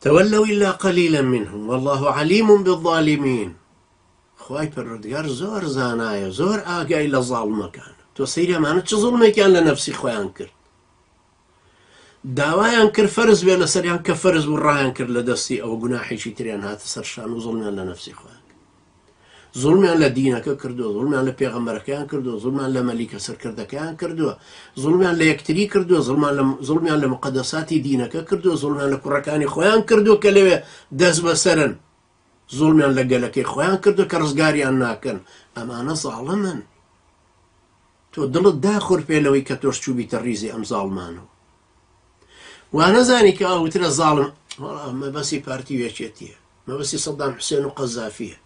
تولوا إلا قليلا منهم والله عليم بالظالمين. خواهی پروردگار زۆر زانایە، زۆر ئاگای لە زاڵمەکان. تۆ سەیری ئەمانە چ زوڵمێکیان لە نەفسی خۆیان کرد؟ داوایان کرد فەرز بێ لەسەریان کە فەرز بوو ڕایان کرد لە دەستی ئەوە گوناحێکی تریان هاتە سەرشان و زوڵمیان لە نەفسی خۆیان کرد. زوڵمیان لە دینەکە کردووە، زوڵمیان لە پێغەمبەرەکەیان کردووە، زوڵمیان لە مەلیکە سەرکردەکەیان کردووە، زوڵمیان لە یەکتری کردووە، زوڵمیان لە مقەدەساتی دینەکە کردووە، زوڵمیان لە کوڕەکانی خۆیان کردووە کە لەوێ دەست بەسەرن، زوڵمیان لە گەلەکەی خۆیان کردو کە ڕزگاریان ناکەن. ئەمانە زاڵمن. تۆ دڵت داخور پێلەوەی کە تۆش چوو بیتە ڕیزی ئەم زاڵمانەوە. وا نەزانی کە ئەوترە زاڵم مەبەسی پارتی وێچێتیە، مەبەسی سەدام حوسێن و قەزافیە.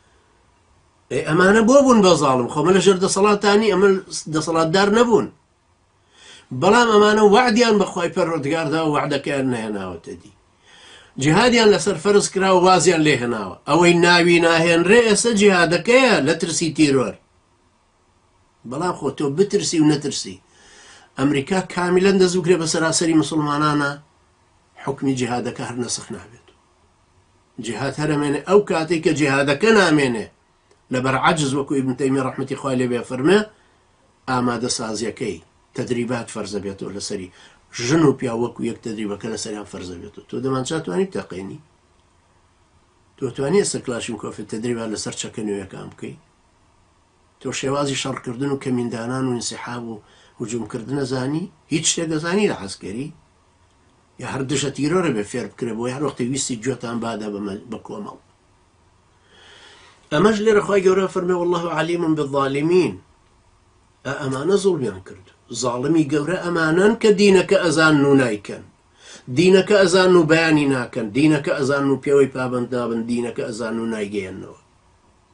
ئەمانە بۆ بوون بە زاڵم، خۆمە لە ژێر دەسەڵاتانی ئەمە دەسەڵاتدار نەبوون، بەڵام ئەمانە وعدیان بەخوای پەروەردگاردا و وعدەکەیان نەهێناوەتە دی. جیهادیان لەسەر فەرز کراوە، وازیان لێ هێناوە، ئەوەی ناوی ناهێنرێ ئێستا جیهادەکەیە لە ترسی تیرۆر. بەڵام خۆ تۆ بترسی و نەترسی. ئەمریکا کامیلەن دەزووکرێ بە سەراسەری مسلمانانە حکمی جیهادەکە هەر نەسخ نابێت. جیهاد هەرەمێنێ ئەو کاتێک کە جیهادەکە نامێنێ لەبەر عەجز وەکو ئیبن تەیمیە ڕەحمەتی خوای لێ بێ فەرمێ ئامادە سازیەکەی تەدریبات فەرزە بێتەوە لەسەری ژن و پیا وەکو یەک تەدریبەکە لەسەریان فەرزە بێتەوە. تۆ دەمانچات توانی بتەقێنی؟ تۆ توانی ئێستا کلاشیم کۆفێت تەدریبات لەسەر چەکە نوێیەکان بکەی؟ تۆ شێوازی شەڕکردن و کەمیندانان و ئینسیحاب و هجوومکردنە زانی؟ هیچ شتێک دەزانی لە عەسکەری؟ یا هەر دژە تیرۆرە بێ فێر بکرێ بۆ هەر وەختێ ویستی گوێتان بادا بە کۆمەڵ. ئەمەش لێرە خوای گەورە فەرمێ والله علیم بالظالمین. ئەمانە زوڵمیان کرد. زاڵمی گەورە ئەمانن کە دینەکە ئەزان و نایکەن، دینەکە ئەزان و بەیانی ناکەن، دینەکە ئەزان و پێوەی پابند نابن، دینەکە ئەزان و نایگەیەنەوە.